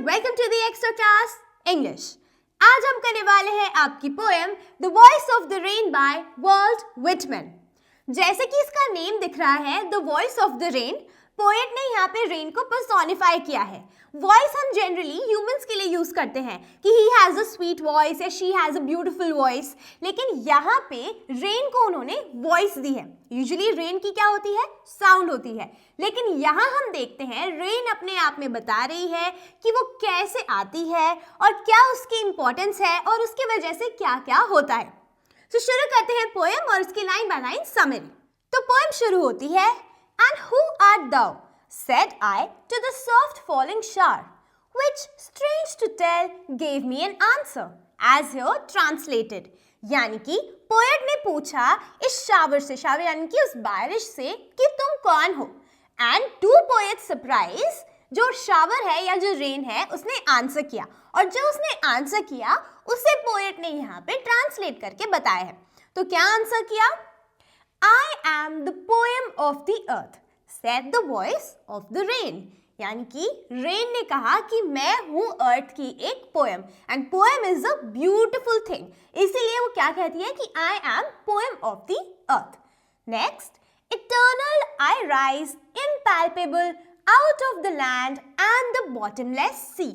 And welcome to the extra class English. आज हम करने वाले हैं आपकी poem the voice of the rain by Walt Whitman. जैसे कि इसका नेम दिख रहा है the voice of the rain, poet ने यहाँ पे रेन को पर्सोनिफाई किया है। वॉइस हम जनरली ह्यूमंस के लिए यूज करते हैं कि he has a sweet voice या she has a beautiful voice, लेकिन यहाँ पे रेन को उन्होंने वॉइस दी है। यूजुअली रेन की क्या होती है, साउंड होती है, लेकिन यहाँ हम देखते हैं रेन अपने आप में बता रही है कि वो कैसे आती है और क्या उसकी इंपॉर्टेंस है और उसकी वजह से क्या क्या होता है। तो शुरू करते हैं पोएम और उसकी लाइन बाय लाइन समरी। तो पोएम शुरू होती है, And who art thou? Said I to the soft falling shower, which, strange to tell, gave me an answer, as here translated. यानी कि पोएट ने पूछा इस शावर से, शावर यानी कि उस बारिश से, कि तुम कौन हो। एंड टू पोएट सरप्राइज, जो शावर है या जो रेन है उसने आंसर किया, और जो उसने आंसर किया उसे पोएट ने यहाँ पे ट्रांसलेट करके बताया है। तो क्या आंसर किया? I am the poem of the earth, said the voice of the rain. यानी कि रेन ने कहा कि मैं हूँ अर्थ की एक poem, and poem is a beautiful thing, इसीलिए वो क्या कहती है कि I am poem of the earth. Next, eternal I rise, impalpable, out of the land and the bottomless sea.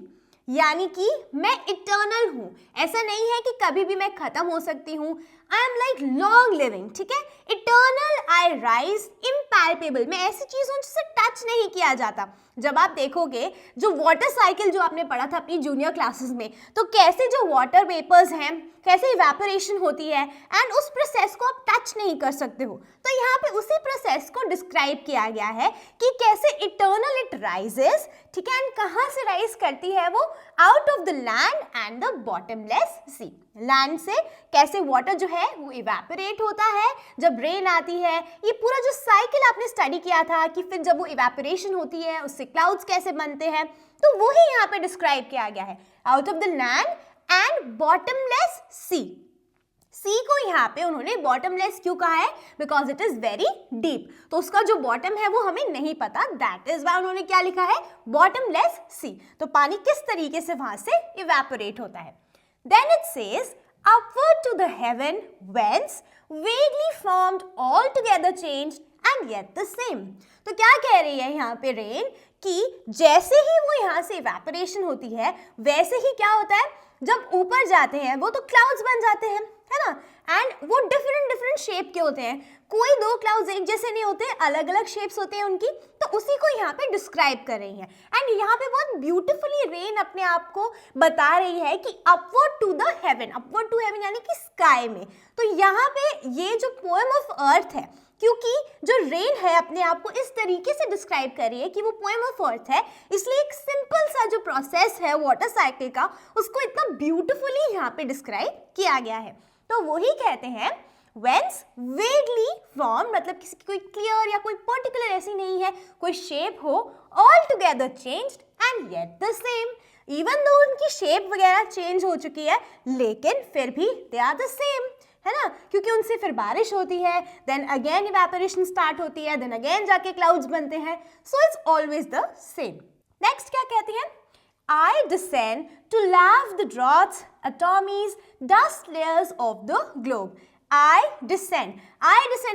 यानी कि मैं इटर्नल हूँ, ऐसा नहीं है कि कभी भी मैं खत्म हो सकती हूँ। I am like long living, ठीक है। इटर्नल आई राइज, इम्पैल्पेबल, मैं ऐसी चीज़ हूँ जिसे टच नहीं किया जाता। जब आप देखोगे जो वाटर साइकिल जो आपने पढ़ा था अपनी जूनियर क्लासेस में, तो कैसे जो वाटर वेपर्स हैं कैसे इवेपोरेशन होती है एंड उस प्रोसेस को आप टच नहीं कर सकते हो। तो यहाँ पे उसी प्रोसेस को डिस्क्राइब किया गया है कि कैसे इटर्नल इट राइजेस, ठीक है, एंड कहाँ से राइज करती है वो? Out of the land and the bottomless sea. Land से कैसे वाटर जो है वो इवेपोरेट होता है जब रेन आती है। ये पूरा जो साइकिल आपने स्टडी किया था कि फिर जब वो इवेपोरेशन होती है उससे क्लाउड्स कैसे बनते हैं, तो वो ही यहाँ पे डिस्क्राइब किया गया है। Out of the land and bottomless sea. Sea को यहाँ पे उन्होंने बॉटमलेस क्यों कहा है? Because it is very deep, तो उसका जो बॉटम है वो हमें नहीं पता, दैट इज वाई उन्होंने क्या लिखा है, बॉटमलेस सी। तो पानी किस तरीके से वहां से इवेपोरेट होता है। Then it says, upward to the heaven whence, vaguely formed, altogether changed and yet the same. तो क्या कह रही है यहाँ पे रेन कि जैसे ही वो यहाँ से इवेपोरेशन होती है वैसे ही क्या होता है, जब ऊपर जाते हैं वो तो क्लाउड्स बन जाते हैं, है ना। एंड वो डिफरेंट डिफरेंट शेप के होते हैं, कोई दो क्लाउड्स एक जैसे नहीं होते, अलग अलग शेप्स होते हैं उनकी। तो उसी को यहाँ पे डिस्क्राइब कर रही है एंड यहाँ पे बहुत ब्यूटीफुली रेन अपने आप को बता रही है कि upward to the heaven, upward to heaven यानी कि स्काई में। तो यहाँ पे ये जो पोएम ऑफ अर्थ है, क्योंकि जो रेन है अपने आप को इस तरीके से डिस्क्राइब कर रही है कि वो पोएम ऑफ अर्थ है, इसलिए एक सिंपल सा जो प्रोसेस है वाटर साइकिल का उसको इतना ब्यूटीफुली यहाँ पे डिस्क्राइब किया गया है। तो वही कहते हैं whence vaguely formed, मतलब किसी की कोई क्लियर या कोई पर्टिकुलर ऐसी नहीं है कोई शेप हो, all together changed and yet the same, even though उनकी शेप वगैरह चेंज हो चुकी है लेकिन फिर भी they are the same, है ना, क्योंकि उनसे फिर बारिश होती है, देन अगेन इवेपोरेशन स्टार्ट होती है, देन अगेन जाके क्लाउड्स बनते हैं, so it's always the same. Next क्या कहती है? I descend to lave the draughts, atomies, dust layers of the globe. I descend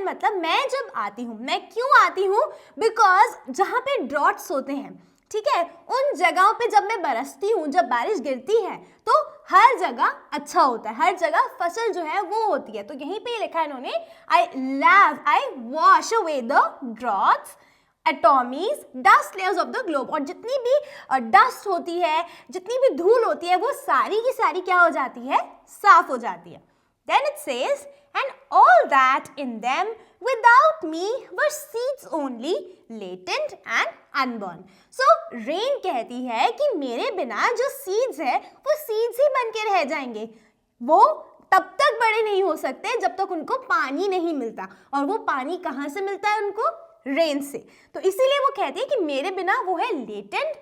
मतलब मैं जब आती हूँ, मैं क्यों आती हूँ? बिकॉज जहाँ पे ड्रॉट्स होते हैं, ठीक है, उन जगहों पे जब मैं बरसती हूँ, जब बारिश गिरती है तो हर जगह अच्छा होता है, हर जगह फसल जो है वो होती है। तो यहीं पे लिखा है इन्होंने, I wash away the droughts, atomies, dust layers of the globe, और जितनी भी डस्ट होती है, जितनी भी धूल होती है, वो सारी की सारी क्या हो जाती है, साफ हो जाती है। Then it says, and all that in them without me were seeds only, latent and unborn. So rain कहती है कि मेरे बिना जो सीड्स है वो सीड्स ही बन के रह जाएंगे, वो तब तक बड़े नहीं हो सकते जब तक उनको पानी नहीं मिलता, और वो पानी कहाँ से मिलता है उनको? रेन से। तो इसीलिए वो कहती है कि मेरे बिना वो है लेटेंट,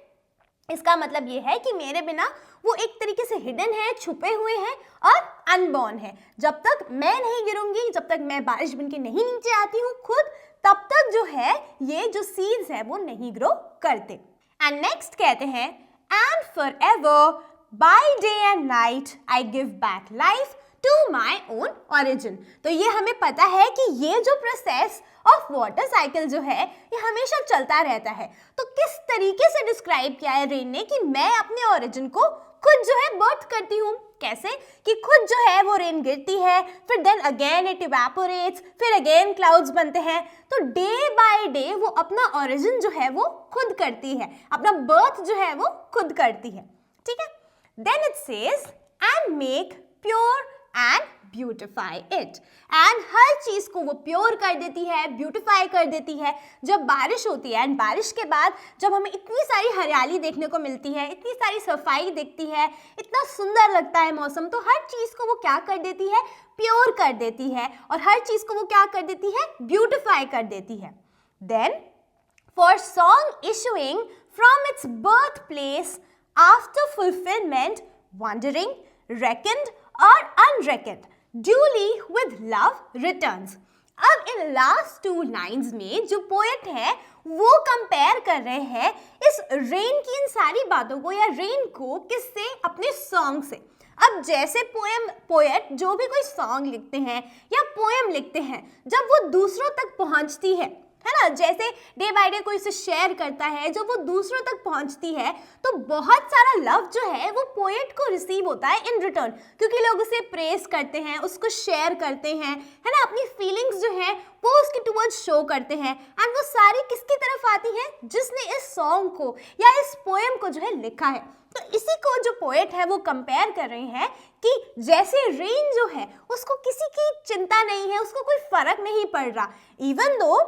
इसका मतलब ये है कि मेरे बिना वो एक तरीके से हिडन है, छुपे हुए हैं, और अनबॉर्न है। जब तक मैं नहीं गिरूंगी, जब तक मैं बारिश बन के नहीं नीचे आती हूँ खुद, तब तक जो है ये जो सीड्स है वो नहीं ग्रो करते। एंड नेक्स्ट कहते हैं and forever, by day and night, I give back life to my own origin. तो ये हमें पता है कि ये जो प्रोसेस ऑफ वाटर साइकिल जो है ये हमेशा चलता रहता है. तो किस तरीके से डिस्क्राइब किया है रेन ने कि मैं अपने ओरिजिन को खुद जो है बर्थ करती हूँ. कैसे कि खुद जो है वो रेन गिरती है, फिर देन अगेन इट इवेपोरेट्स, फिर अगेन क्लाउड्स बनते हैं. तो डे बाय डे वो अपना ओरिजिन जो है वो खुद करती है, अपना बर्थ जो है वो खुद करती है. ठीक है. Then it says and make pure and beautify it. And हर चीज को वो प्योर कर देती है, ब्यूटिफाई कर देती है. जब बारिश होती है एंड बारिश के बाद जब हमें इतनी सारी हरियाली देखने को मिलती है, इतनी सारी सफाई दिखती है, इतना सुंदर लगता है मौसम, तो हर चीज को वो क्या कर देती है, प्योर कर देती है. और हर चीज को वो क्या कर देती है, ब्यूटिफाई कर देती है. Then for song issuing from its birth place after fulfilment, wandering, reckoned और unreckoned, duly with love returns. अब इन लास्ट टू लाइन्स में जो पोएट है वो कंपेयर कर रहे हैं इस रेन की इन सारी बातों को या रेन को किससे, अपने सॉन्ग से. अब जैसे पोएट जो भी कोई सॉन्ग लिखते हैं या पोएम लिखते हैं, जब वो दूसरों तक पहुंचती है ना, जैसे डे बाय डे कोई इसे शेयर करता है, जब वो दूसरों तक पहुंचती है तो बहुत सारा लव जो है वो पोएट को रिसीव होता है इन रिटर्न, क्योंकि लोग उसे प्रेज करते हैं, उसको शेयर करते हैं, है ना, अपनी फीलिंग्स जो है वो उसके टुवर्ड्स शो करते हैं. एंड वो सारी किसकी तरफ आती है, जिसने इस सॉन्ग को या इस पोएम को जो है लिखा है. तो इसी को जो पोएट है वो कंपेयर कर रहे हैं कि जैसे रेन जो है उसको किसी की चिंता नहीं है, उसको कोई फर्क नहीं पड़ रहा, इवन दो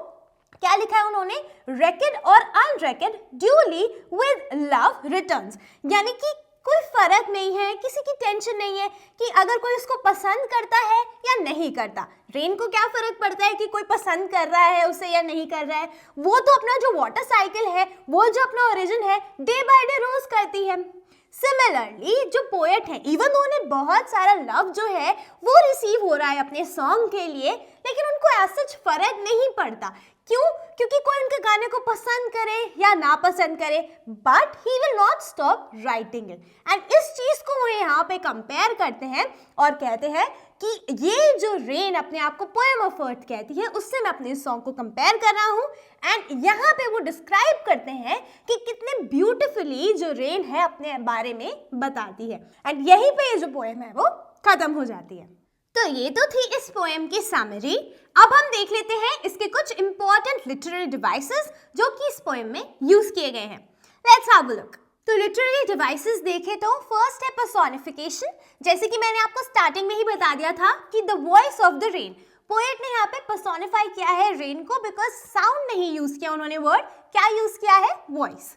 क्या लिखा है उन्होंने, रेकेड और अनरेकेड ड्यूली विद लव रिटर्न्स. यानी कि कोई फर्क नहीं है, किसी की टेंशन नहीं है कि अगर कोई उसको पसंद करता है या नहीं करता. रेन को क्या फर्क पड़ता है कि कोई पसंद कर रहा है उसे या नहीं कर रहा है. वो तो अपना जो वाटर साइकिल है, वो जो अपना ओरिजिन है, डे बाय डे रोज करती है. सिमिलरली जो पोएट है, इवन दो उन्हें बहुत सारा लव जो है वो रिसीव हो रहा है अपने सॉन्ग के लिए, लेकिन उनको ऐसा फर्क नहीं पड़ता. क्यों? क्योंकि कोई उनके गाने को पसंद करे या ना पसंद करे, but he will not stop writing it. And इस चीज को वो यहाँ पे कंपेयर करते हैं और कहते हैं कि ये जो रेन अपने आप को पोएम ऑफ अर्थ कहती है, उससे मैं अपने सॉन्ग को कंपेयर कर रहा हूँ. एंड यहाँ पे वो डिस्क्राइब करते हैं कि कितने ब्यूटिफुली जो रेन है अपने बारे में बताती है. एंड यहीं पे ये जो पोएम है वो खत्म हो जाती है. तो ये तो थी इस पोएम की समरी. अब हम देख लेते हैं इसके कुछ इंपॉर्टेंट लिटरेरी डिवाइसेस जो कि इस पोएम में यूज किए गए हैं. Let's have a look. तो लिटरेरी डिवाइसेस देखें तो फर्स्ट है पर्सोनिफिकेशन. जैसे कि मैंने आपको स्टार्टिंग में ही बता दिया था कि the voice of the rain, poet ने यहाँ पे पर्सोनिफाई किया है रेन को, बिकॉज साउंड नहीं यूज किया उन्होंने, वर्ड क्या यूज किया है, वॉइस.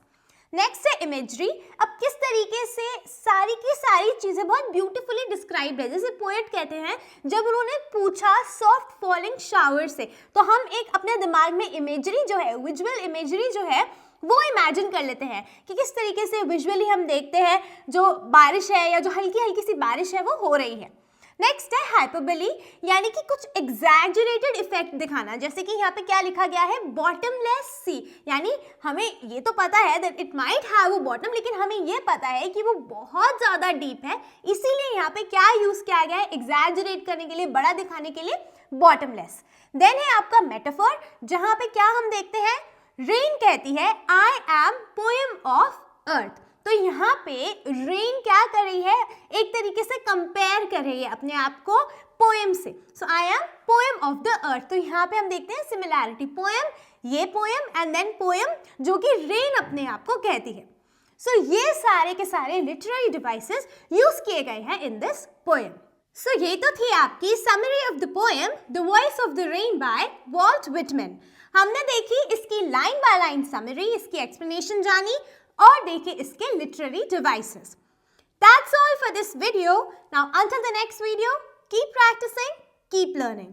नेक्स्ट है इमेजरी. अब किस तरीके से सारी की सारी चीजें बहुत ब्यूटीफुली डिस्क्राइब है. जैसे पोएट कहते हैं जब उन्होंने पूछा सॉफ्ट फॉलिंग शावर से, तो हम एक अपने दिमाग में इमेजरी जो है, विजुअल इमेजरी जो है वो इमेजिन कर लेते हैं कि किस तरीके से विजुअली हम देखते हैं जो बारिश है या जो हल्की हल्की सी बारिश है वो हो रही है. नेक्स्ट है हाइपरबोली, यानी कि कुछ एग्जैजरेटेड इफेक्ट दिखाना. जैसे कि यहाँ पे क्या लिखा गया है, बॉटमलेस सी, यानी हमें ये तो पता है that it might have a bottom, लेकिन हमें ये पता है कि वो बहुत ज़्यादा डीप है, इसीलिए यहाँ पे क्या यूज़ किया गया है, एग्जैजरेट करने के लिए, बड़ा दिखाने के लिए बॉटमलेस. देन है आपका मेटाफर, जहाँ पे क्या हम देखते हैं, रेन कहती है आई एम पोएम ऑफ अर्थ. तो यहाँ पे रेन क्या कर रही है, एक तरीके से कंपेयर कर रही है अपने आप को पोएम से. So I am poem of the earth. तो यहाँ पे हम देखते हैं सिमिलैरिटी, पोएम, ये पोएम एंड देन पोएम जो कि रेन अपने आप को कहती है. सो ये सारे के सारे लिटरेरी डिवाइसेस यूज किए गए हैं इन दिस पोएम. सो ये तो थी आपकी summary of the poem the voice of the rain bye Walt Whitman. हमने देखी इसकी लाइन बाय लाइन समरी, इसकी एक्सप्लेनेशन जानी और देखे इसके literary devices. That's all for this video. Now until the next video, keep practicing, keep learning.